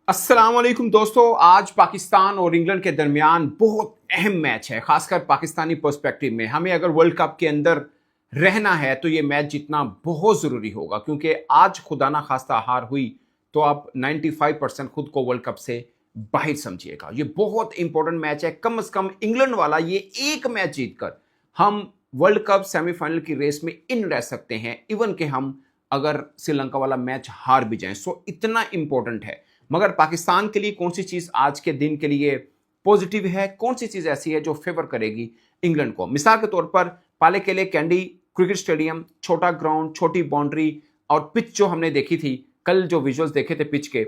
अस्सलाम वालेकुम दोस्तों। आज पाकिस्तान और इंग्लैंड के दरमियान बहुत अहम मैच है, खासकर पाकिस्तानी पर्सपेक्टिव में। हमें अगर वर्ल्ड कप के अंदर रहना है तो ये मैच जीतना बहुत ज़रूरी होगा, क्योंकि आज खुदा ना खास्ता हार हुई तो आप 95% खुद को वर्ल्ड कप से बाहर समझिएगा। ये बहुत इंपॉर्टेंट मैच है। कम से कम इंग्लैंड वाला ये एक मैच जीतकर हम वर्ल्ड कप सेमीफाइनल की रेस में इन रह सकते हैं, इवन कि हम अगर श्रीलंका वाला मैच हार भी जाएं। सो इतना इंपॉर्टेंट है। मगर पाकिस्तान के लिए कौन सी चीज आज के दिन के लिए पॉजिटिव है, कौन सी चीज ऐसी है जो फेवर करेगी इंग्लैंड को? मिसाल के तौर पर पाले केले कैंडी क्रिकेट स्टेडियम, छोटा ग्राउंड, छोटी बाउंड्री और पिच जो हमने देखी थी कल, जो विजुअल्स देखे थे पिच के,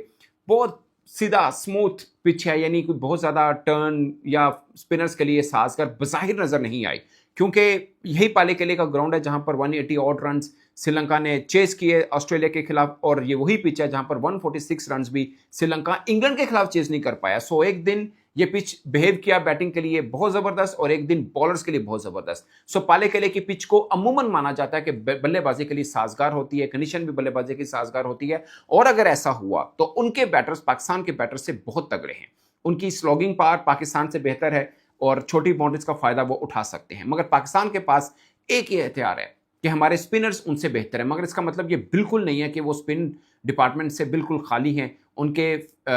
बहुत सीधा स्मूथ पिच है, यानी कोई बहुत ज्यादा टर्न या स्पिनर्स के लिए साजगार बज़ाहिर नजर नहीं आई, क्योंकि यही पाले केले का ग्राउंड है जहां पर 180 ऑड रन श्रीलंका ने चेस किए ऑस्ट्रेलिया के खिलाफ, और ये वही पिच है जहां पर 146 रन भी श्रीलंका इंग्लैंड के खिलाफ चेस नहीं कर पाया। सो एक दिन ये पिच बिहेव किया बैटिंग के लिए बहुत जबरदस्त, और एक दिन बॉलर्स के लिए बहुत जबरदस्त। सो पाले केले की पिच को अमूमन माना जाता है कि बल्लेबाजी के लिए साजगार होती है, कंडीशन भी बल्लेबाजी की साजगार होती है, और अगर ऐसा हुआ तो उनके बैटर्स पाकिस्तान के बैटर्स से बहुत तगड़े हैं। उनकी स्लॉगिंग पावर पाकिस्तान से बेहतर है और छोटी बाउंड्रीज का फायदा वो उठा सकते हैं। मगर पाकिस्तान के पास एक ही हथियार है कि हमारे स्पिनर्स उनसे बेहतर है। मगर इसका मतलब ये बिल्कुल नहीं है कि वो स्पिन डिपार्टमेंट से बिल्कुल खाली हैं। उनके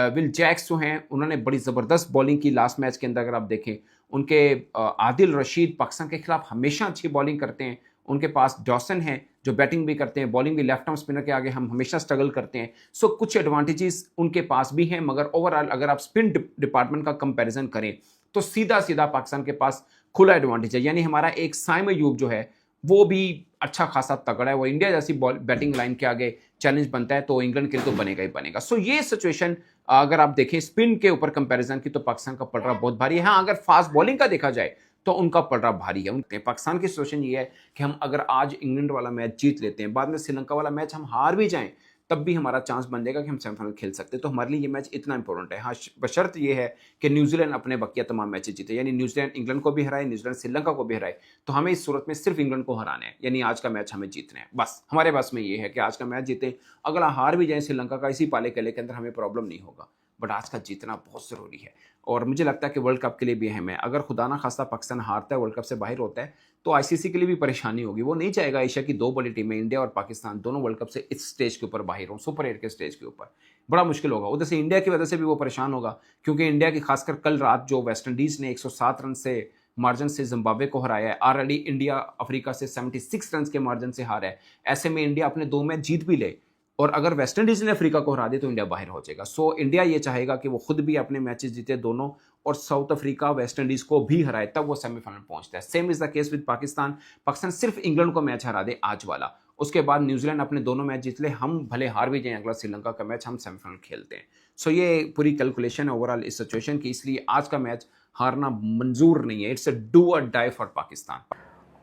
विल जैक्स जो हैं, उन्होंने बड़ी ज़बरदस्त बॉलिंग की लास्ट मैच के अंदर। अगर आप देखें, उनके आदिल रशीद पाकिस्तान के खिलाफ हमेशा अच्छी बॉलिंग करते हैं। उनके पास डॉसन है जो बैटिंग भी करते हैं, बॉलिंग भी। लेफ्ट आर्म स्पिनर के आगे हम हमेशा स्ट्रगल करते हैं। सो कुछ एडवांटेजेस उनके पास भी हैं, मगर ओवरऑल अगर आप स्पिन डिपार्टमेंट का कंपैरिजन करें तो सीधा सीधा पाकिस्तान के पास खुला एडवांटेज है। यानी हमारा एक साइम अयूब जो है वो भी अच्छा खासा तगड़ा है। वो इंडिया जैसी बैटिंग लाइन के आगे चैलेंज बनता है तो इंग्लैंड के लिए तो बनेगा ही बनेगा। सो ये सिचुएशन अगर आप देखें स्पिन के ऊपर कंपैरिजन की, तो पाकिस्तान का पलड़ा बहुत भारी है। हाँ, अगर फास्ट बॉलिंग का देखा जाए तो उनका पलड़ा भारी है। उनके पाकिस्तान की सिचुएशन ये है कि हम अगर आज इंग्लैंड वाला मैच जीत लेते हैं, बाद में श्रीलंका वाला मैच हम हार भी जाएं, तब भी हमारा चांस बन जाएगा कि हम सेमीफाइनल खेल सकते हैं। तो हमारे लिए ये मैच इतना इंपॉर्टेंट है। हाँ, बशर्त ये है कि न्यूजीलैंड अपने बकिया तमाम मैचेस जीते, यानी न्यूजीलैंड इंग्लैंड को भी हराए, न्यूजीलैंड श्रीलंका को भी हराए। तो हमें इस सूरत में सिर्फ इंग्लैंड को हराना है, यानी आज का मैच हमें जीतना है। बस हमारे पास में ये है कि आज का मैच जीते। अगला हार भी जाए श्रीलंका का इसी पाले केले के अंदर, हमें प्रॉब्लम नहीं होगा। बट आज का जीतना बहुत ज़रूरी है, और मुझे लगता है कि वर्ल्ड कप के लिए भी अहम है। अगर खुदा ना खास्ता पाकिस्तान हारता है, वर्ल्ड कप से बाहर होता है, तो आईसीसी के लिए भी परेशानी होगी। वो नहीं चाहेगा एशिया की दो बड़ी टीमें इंडिया और पाकिस्तान दोनों वर्ल्ड कप से इस स्टेज के ऊपर बाहर हों, सुपर 8 के स्टेज के ऊपर। बड़ा मुश्किल होगा। उधर से इंडिया की वजह से भी वो परेशान होगा, क्योंकि इंडिया की खासकर कल रात जो वेस्ट इंडीज़ ने 107 रन से मार्जिन से जिम्बाब्वे को हराया है, ऑलरेडी इंडिया अफ्रीका से 76 रन के मार्जिन से हारा है। ऐसे में इंडिया अपने 2 मैच जीत भी ले, और अगर वेस्ट इंडीज ने अफ्रीका को हरा दे तो इंडिया बाहर हो जाएगा। सो इंडिया ये चाहेगा कि वो खुद भी अपने मैचेस जीते दोनों, और साउथ अफ्रीका वेस्ट इंडीज को भी हराए, तब वो सेमीफाइनल पहुंचता है। Same is the case with Pakistan. Pakistan सिर्फ इंग्लैंड को मैच हरा दे आज वाला, उसके बाद न्यूजीलैंड अपने दोनों मैच जीत ले, हम भले हार भी जाएं अगला श्रीलंका का मैच, हम सेमीफाइनल खेलते हैं। सो ये पूरी कैलकुलेशन है ओवरऑल इस सिचुएशन की, इसलिए आज का मैच हारना मंजूर नहीं है। इट्स अ डू और डाई फॉर पाकिस्तान।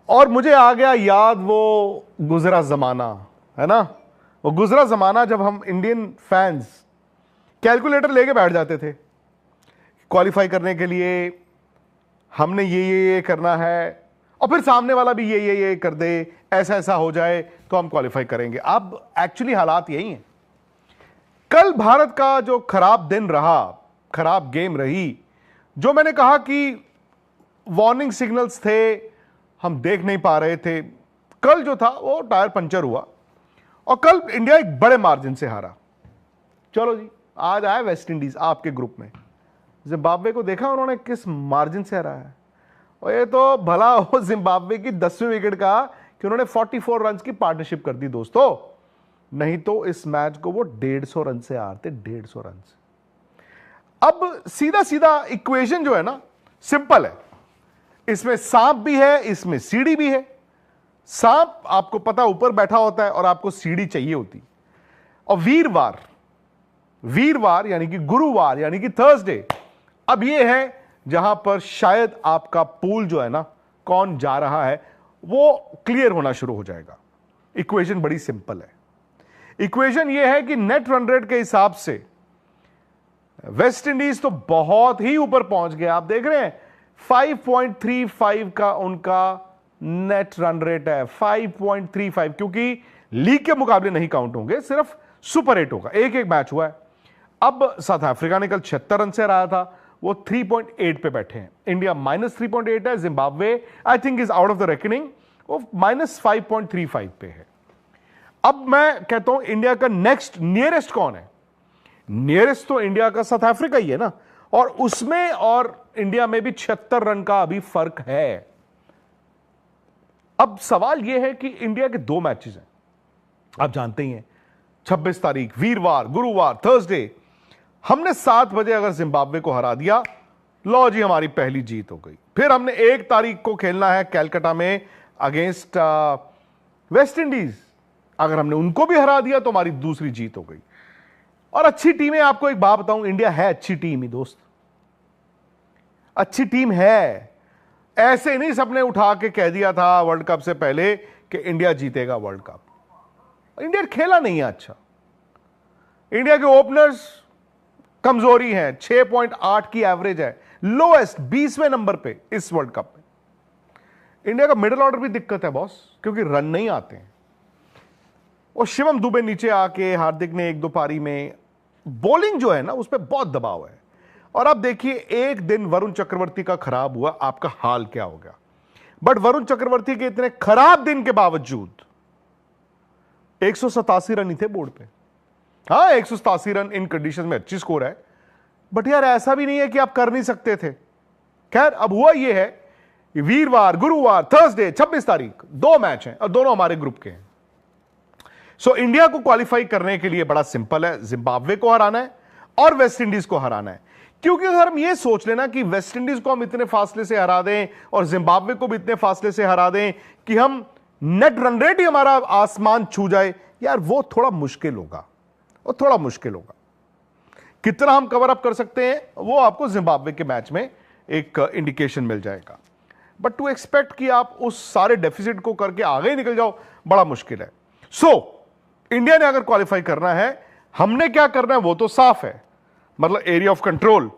और मुझे आ गया याद वो गुजरा जमाना, है ना, वो गुजरा जमाना जब हम इंडियन फैंस कैलकुलेटर लेके बैठ जाते थे क्वालिफाई करने के लिए। हमने ये करना है, और फिर सामने वाला भी ये कर दे, ऐसा ऐसा हो जाए तो हम क्वालिफाई करेंगे। अब एक्चुअली हालात यही हैं। कल भारत का जो खराब दिन रहा, खराब गेम रही, जो मैंने कहा कि वार्निंग सिग्नल्स थे, हम देख नहीं पा रहे थे। कल जो था वो टायर पंचर हुआ, और कल इंडिया एक बड़े मार्जिन से हारा। चलो जी, आज आया वेस्ट इंडीज आपके ग्रुप में। जिम्बाब्वे को देखा उन्होंने किस मार्जिन से हराया है, और ये तो भला हो जिम्बाब्वे की 10वीं विकेट का कि उन्होंने 44 रन की पार्टनरशिप कर दी दोस्तों, नहीं तो इस मैच को वो 150 रन से हारते, 150 रन से। अब सीधा सीधा इक्वेशन जो है ना, सिंपल है। इसमें सांप भी है, इसमें सीढ़ी भी है। सांप आपको पता ऊपर बैठा होता है और आपको सीढ़ी चाहिए होती। और वीरवार, वीरवार यानी कि गुरुवार यानी कि थर्सडे, अब यह है जहां पर शायद आपका पूल जो है ना, कौन जा रहा है, वो क्लियर होना शुरू हो जाएगा। इक्वेशन बड़ी सिंपल है। इक्वेशन यह है कि नेट रन रेट के हिसाब से वेस्ट इंडीज तो बहुत ही ऊपर पहुंच गया। आप देख रहे हैं 5.35 का उनका नेट रन रेट है, 5.35, क्योंकि लीग के मुकाबले नहीं काउंट होंगे, सिर्फ सुपर 8 होगा। एक एक मैच हुआ है। अब साउथ अफ्रीका ने कल 76 रन से हराया था, वो 3.8 पे बैठे हैं। इंडिया -3.8 है। Zimbabwe I think is out of the reckoning, वो -5.35 पे है। अब मैं कहता हूं इंडिया का नेक्स्ट नियरेस्ट कौन है? नियरेस्ट तो इंडिया का साउथ अफ्रीका ही है ना, और उसमें और इंडिया में भी 76 रन का अभी फर्क है। अब सवाल यह है कि इंडिया के 2 मैचेस हैं, आप जानते ही हैं, 26 तारीख वीरवार, गुरुवार, थर्सडे। हमने 7 बजे अगर जिम्बाब्वे को हरा दिया, लो जी हमारी पहली जीत हो गई। फिर हमने 1 तारीख को खेलना है कैलकाटा में अगेंस्ट वेस्ट इंडीज, अगर हमने उनको भी हरा दिया तो हमारी दूसरी जीत हो गई। और अच्छी टीमें, आपको एक बात बताऊं, इंडिया है अच्छी टीम ही दोस्त, अच्छी टीम है। ऐसे नहीं सबने उठा के कह दिया था वर्ल्ड कप से पहले कि इंडिया जीतेगा वर्ल्ड कप। इंडिया खेला नहीं है अच्छा। इंडिया के ओपनर्स कमजोरी है, 6.8 की एवरेज है, लोएस्ट 20वें नंबर पे इस वर्ल्ड कप में। इंडिया का मिडिल ऑर्डर भी दिक्कत है बॉस, क्योंकि रन नहीं आते हैं। और शिवम दुबे नीचे आके हार्दिक ने 1-2 पारी में बॉलिंग जो है ना उस पर बहुत दबाव है। और अब देखिए, एक दिन वरुण चक्रवर्ती का खराब हुआ, आपका हाल क्या हो गया। बट वरुण चक्रवर्ती के इतने खराब दिन के बावजूद 187 रन ही थे बोर्ड पे। हाँ, 187 रन इन कंडीशन में अच्छी स्कोर है, बट यार ऐसा भी नहीं है कि आप कर नहीं सकते थे। खैर, अब हुआ यह है, वीरवार, गुरुवार, थर्सडे, 26 तारीख 2 मैच हैं और दोनों हमारे ग्रुप के हैं। सो इंडिया को क्वालिफाई करने के लिए बड़ा सिंपल है, जिम्बाब्वे को हराना है और वेस्ट इंडीज को हराना है। क्योंकि अगर हम ये सोच लेना कि वेस्ट इंडीज को हम इतने फासले से हरा दें और जिम्बाब्वे को भी इतने फासले से हरा दें कि हम नेट रन रेट ही हमारा आसमान छू जाए, यार वो थोड़ा मुश्किल होगा, वो थोड़ा मुश्किल होगा। कितना हम कवर अप कर सकते हैं वो आपको जिम्बाब्वे के मैच में एक इंडिकेशन मिल जाएगा। बट टू एक्सपेक्ट कि आप उस सारे डेफिसिट को करके आगे ही निकल जाओ, बड़ा मुश्किल है। सो इंडिया ने अगर क्वालिफाई करना है, हमने क्या करना है वो तो साफ है, मतलब area of control,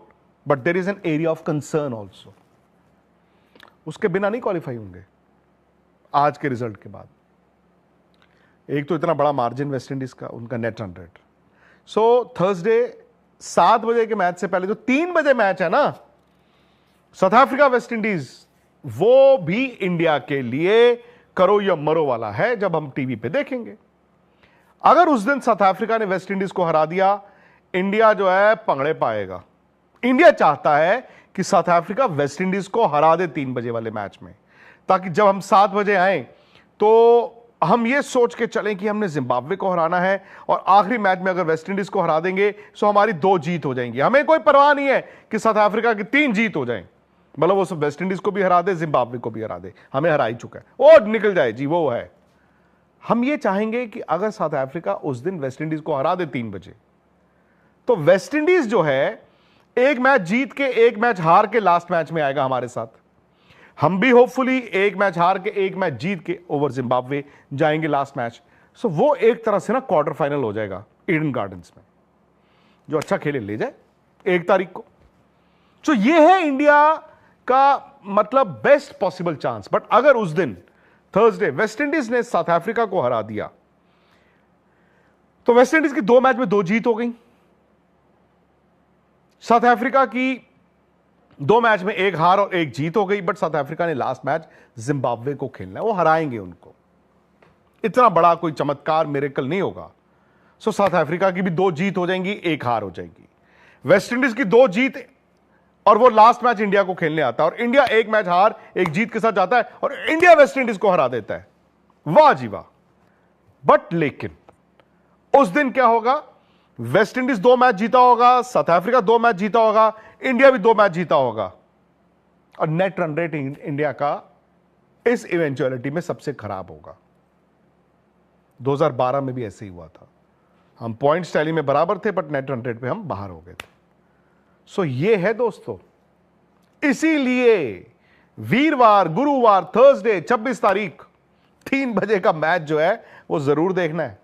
but there is an area of concern also. उसके बिना नहीं क्वालिफाई होंगे आज के रिजल्ट के बाद। एक तो इतना बड़ा मार्जिन वेस्ट इंडीज का, उनका net run rate. So Thursday 7 बजे के मैच से पहले जो 3 बजे मैच है ना, साउथ अफ्रीका वेस्ट इंडीज, वो भी इंडिया के लिए करो या मरो वाला है, जब हम टीवी पे देखेंगे। अगर उस दिन साउथ अफ्रीका ने वेस्ट इंडीज को हरा दिया, इंडिया जो है पंगड़े पाएगा। इंडिया चाहता है कि साउथ अफ्रीका वेस्ट इंडीज को हरा दे 3 बजे वाले मैच में, ताकि जब हम 7 बजे आए तो हम ये सोच के चलें कि हमने जिम्बाब्वे को हराना है और आखिरी मैच में अगर वेस्ट इंडीज को हरा देंगे तो हमारी 2 जीत हो जाएंगी। हमें कोई परवाह नहीं है कि साउथ अफ्रीका की 3 जीत हो जाए, मतलब वो सब वेस्ट इंडीज को भी हरा दे, जिम्बाब्वे को भी हरा दे, हमें हरा ही चुका है और निकल जाए जी, वो है। हम ये चाहेंगे कि अगर साउथ अफ्रीका उस दिन वेस्ट इंडीज को हरा दे 3 बजे, तो वेस्ट इंडीज जो है एक मैच जीत के 1 मैच हार के लास्ट मैच में आएगा हमारे साथ। हम भी होपफुली 1 मैच हार के 1 मैच जीत के ओवर जिम्बाब्वे जाएंगे लास्ट मैच। सो वो एक तरह से ना क्वार्टर फाइनल हो जाएगा ईडन गार्डन्स में, जो अच्छा खेले ले जाए 1 तारीख को। सो ये है इंडिया का मतलब बेस्ट पॉसिबल चांस। बट अगर उस दिन थर्सडे वेस्ट इंडीज ने साउथ अफ्रीका को हरा दिया, तो वेस्ट इंडीज की 2 मैच में 2 जीत हो गई, साउथ अफ्रीका की 2 मैच में 1 हार और 1 जीत हो गई। बट साउथ अफ्रीका ने लास्ट मैच जिम्बाब्वे को खेलना है, वो हराएंगे उनको। इतना बड़ा कोई चमत्कार मिरेकल नहीं होगा। सो साउथ अफ्रीका की भी 2 जीत हो जाएंगी, 1 हार हो जाएगी। वेस्ट इंडीज की 2 जीत और वो लास्ट मैच इंडिया को खेलने आता है और इंडिया 1 मैच हार 1 जीत के साथ जाता है और इंडिया वेस्ट इंडीज को हरा देता है। वाह जी वाह। बट लेकिन उस दिन क्या होगा, वेस्ट इंडीज 2 मैच जीता होगा, साउथ अफ्रीका 2 मैच जीता होगा, इंडिया भी 2 मैच जीता होगा और नेट रन रेट इंडिया का इस इवेंचुअलिटी में सबसे खराब होगा। 2012 में भी ऐसे ही हुआ था, हम पॉइंट्स टैली में बराबर थे बट नेट रन रेट पे हम बाहर हो गए थे। सो ये है दोस्तों, इसीलिए वीरवार, गुरुवार, थर्सडे 26 तारीख 3 बजे का मैच जो है वो जरूर देखना है।